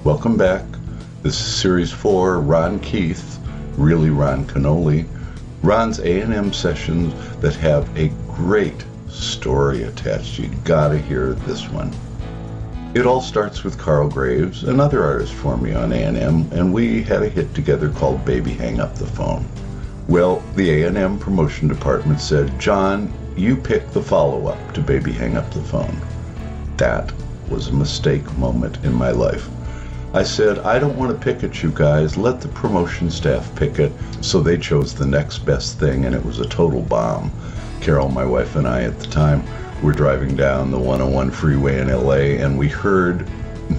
Welcome back. This is Series 4, Ron Keith, really Ron Kenoly. Ron's A&M sessions that have a great story attached. You gotta hear this one. It all starts with Carl Graves, another artist for me on A&M, and we had a hit together called Baby Hang Up the Phone. Well, the A&M promotion department said, John, you pick the follow-up to Baby Hang Up the Phone. That was a mistake moment in my life. I said, I don't want to pick it, you guys. Let the promotion staff pick it. So they chose the next best thing, and it was a total bomb. Carol, my wife, and I at the time were driving down the 101 freeway in LA, and we heard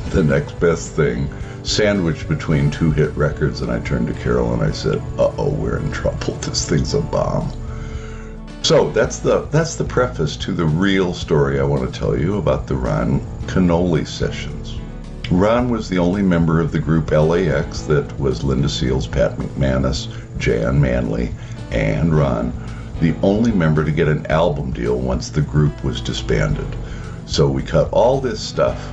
the next best thing sandwiched between two hit records, and I turned to Carol and I said, uh-oh, we're in trouble. This thing's a bomb. So that's the preface to the real story I want to tell you about the Ron Kenoly sessions. Ron was the only member of the group LAX that was Linda Seals, Pat McManus, Jan Manley, and Ron, the only member to get an album deal once the group was disbanded. So we cut all this stuff,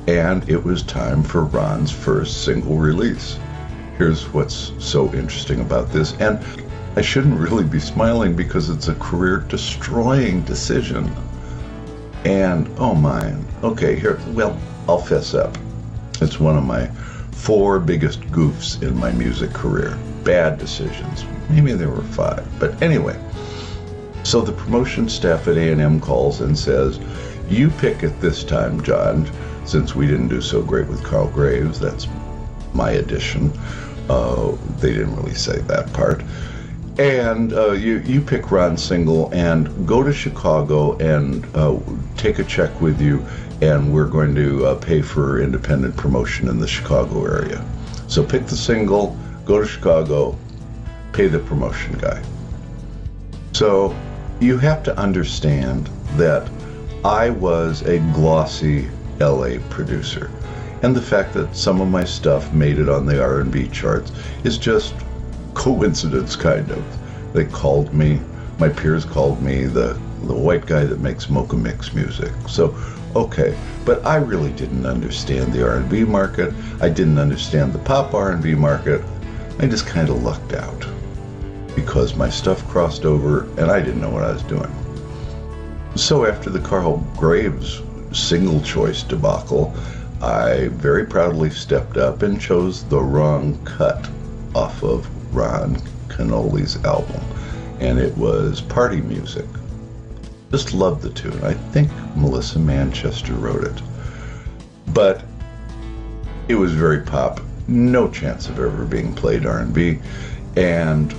and it was time for Ron's first single release. Here's what's so interesting about this, and I shouldn't really be smiling because it's a career-destroying decision. And, oh my, okay, here, well, I'll fess up. It's one of my 4 biggest goofs in my music career. Bad decisions. Maybe there were 5, but anyway. So the promotion staff at A&M calls and says, you pick it this time, John, since we didn't do so great with Carl Graves. That's my addition. They didn't really say that part. And you pick Ron's single and go to Chicago and take a check with you, and we're going to pay for independent promotion in the Chicago area. So pick the single, go to Chicago, pay the promotion guy. So you have to understand that I was a glossy LA producer, and the fact that some of my stuff made it on the R&B charts is just coincidence, kind of. They called me, my peers called me the white guy that makes mocha mix music. So, okay, but I really didn't understand the R&B market. I didn't understand the pop R&B market. I just kind of lucked out because my stuff crossed over and I didn't know what I was doing. So after the Carl Graves single choice debacle, I very proudly stepped up and chose the wrong cut off of Ron Kenoly's album, and it was Party Music. Just loved the tune. I think Melissa Manchester wrote it, but it was very pop, no chance of ever being played R&B, and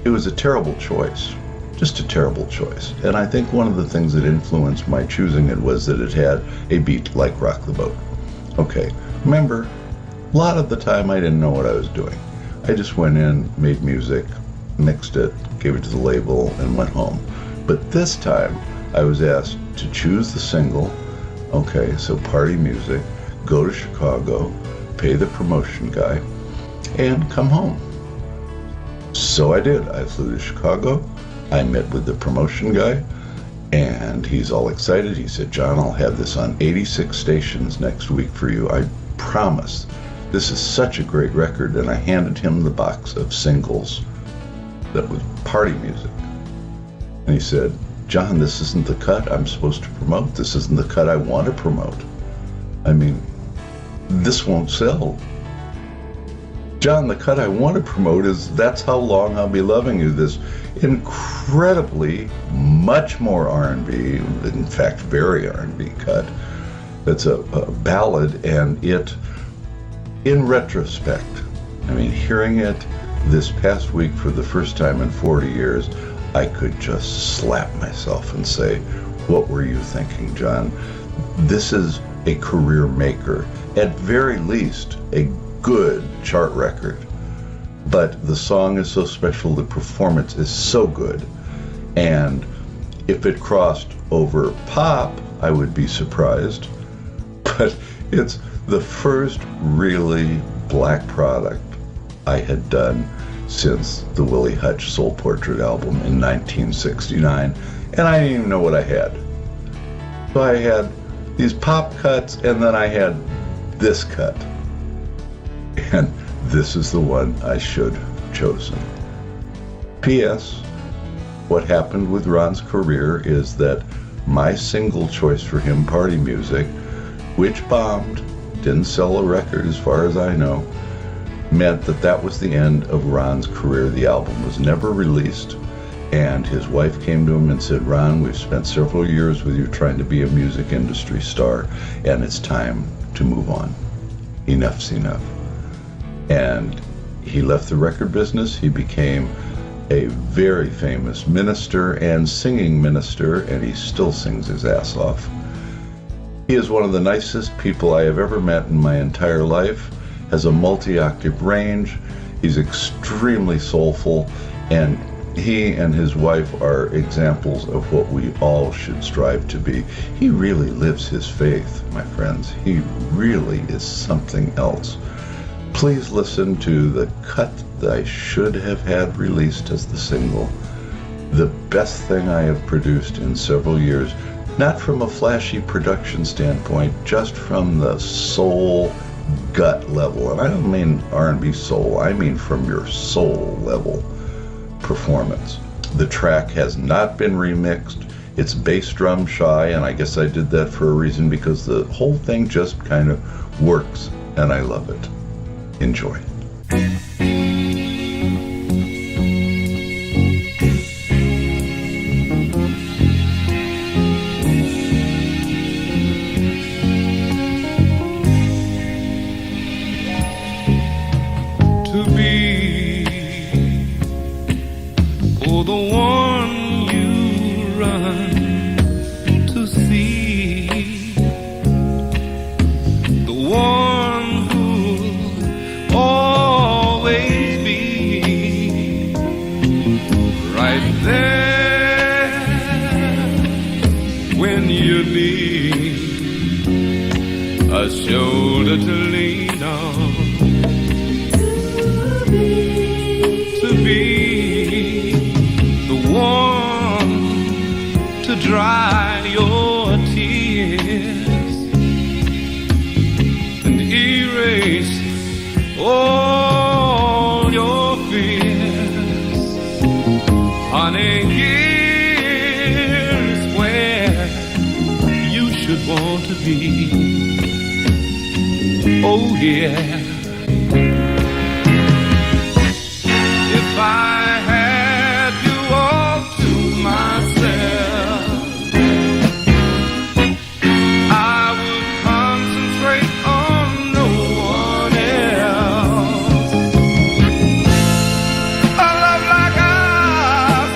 it was a terrible choice, just a terrible choice. And I think one of the things that influenced my choosing it was that it had a beat like Rock the Boat. Okay, remember, a lot of the time I didn't know what I was doing. I just went in, made music, mixed it, gave it to the label, and went home. But this time, I was asked to choose the single. Okay, so Party Music, go to Chicago, pay the promotion guy, and come home. So I did. I flew to Chicago. I met with the promotion guy, and he's all excited. He said, John, I'll have this on 86 stations next week for you. I promise. This is such a great record. And I handed him the box of singles that was Party Music. And he said, John, this isn't the cut I'm supposed to promote. This isn't the cut I want to promote. I mean, this won't sell. John, the cut I want to promote is That's How Long I'll Be Loving You, this incredibly much more R&B, in fact, very R&B cut. That's a ballad, and it, in retrospect, I mean, hearing it this past week for the first time in 40 years, I could just slap myself and say, what were you thinking, John? This is a career maker, at very least, a good chart record. But the song is so special, the performance is so good, and if it crossed over pop, I would be surprised. But it's the first really black product I had done since the Willie Hutch Soul Portrait album in 1969, and I didn't even know what I had. So I had these pop cuts, and then I had this cut. and this is the one I should have chosen. P.S. What happened with Ron's career is that my single choice for him, Party Music, which bombed, didn't sell a record as far as I know, meant that that was the end of Ron's career. The album was never released, and his wife came to him and said, Ron, we've spent several years with you trying to be a music industry star, and it's time to move on. Enough's enough. And he left the record business. He became a very famous minister and singing minister, and he still sings his ass off. He is one of the nicest people I have ever met in my entire life, has a multi-octave range, he's extremely soulful, and he and his wife are examples of what we all should strive to be. He really lives his faith, my friends. He really is something else. Please listen to the cut that I should have had released as the single. The best thing I have produced in several years, not from a flashy production standpoint, just from the soul gut level. And I don't mean R&B soul, I mean from your soul level performance. The track has not been remixed. It's bass drum shy, and I guess I did that for a reason, because the whole thing just kind of works, and I love it. Enjoy. To be the one you run to see, the one who'll always be right there when you need a shoulder to lean on. To be the one to dry your tears and erase all your fears. Honey, here's where you should want to be. Oh yeah. If I had you all to myself, I would concentrate on no one else. A love like ours,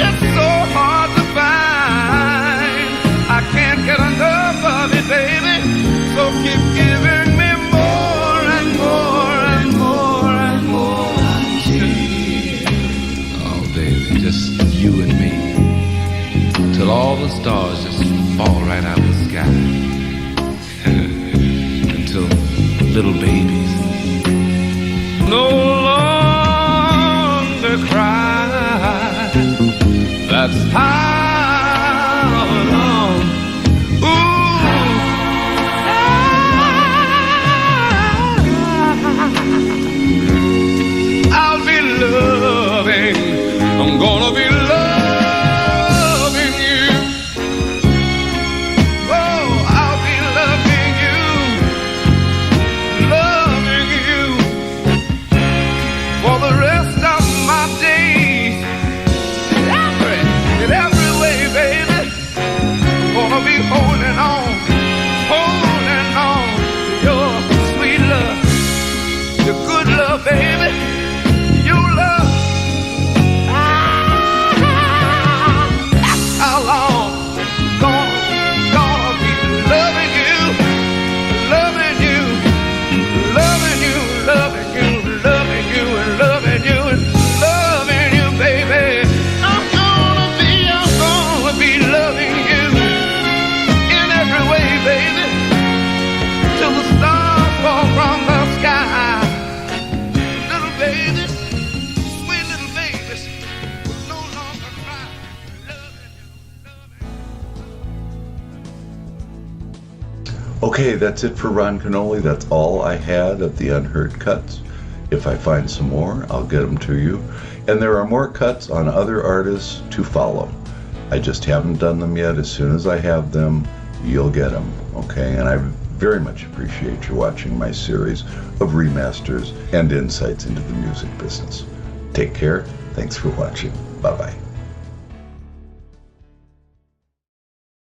it's so hard to find. I can't get enough of it, baby, so keep giving me more and more and more and more. Just you and me, till all the stars just fall right out of the sky, until little babies no longer cry. That's how long. I'll be loving. I'm gonna be loving you. Oh, I'll be loving you for the rest of my days. In every way, baby. I'm gonna be holding on to your sweet love, your good love, baby. Your love. How long gonna be loving you, loving you, loving you, loving you, loving you, and loving you, and loving you, baby. I'm gonna be loving you in every way, baby, till the stars fall from the sky. Little babies, sweet little babies, will no longer cry. Okay, that's it for Ron Kenoly. That's all I had of the unheard cuts. If I find some more, I'll get them to you. And there are more cuts on other artists to follow. I just haven't done them yet. As soon as I have them, you'll get them, okay? And I very much appreciate you watching my series of remasters and insights into the music business. Take care. Thanks for watching. Bye-bye.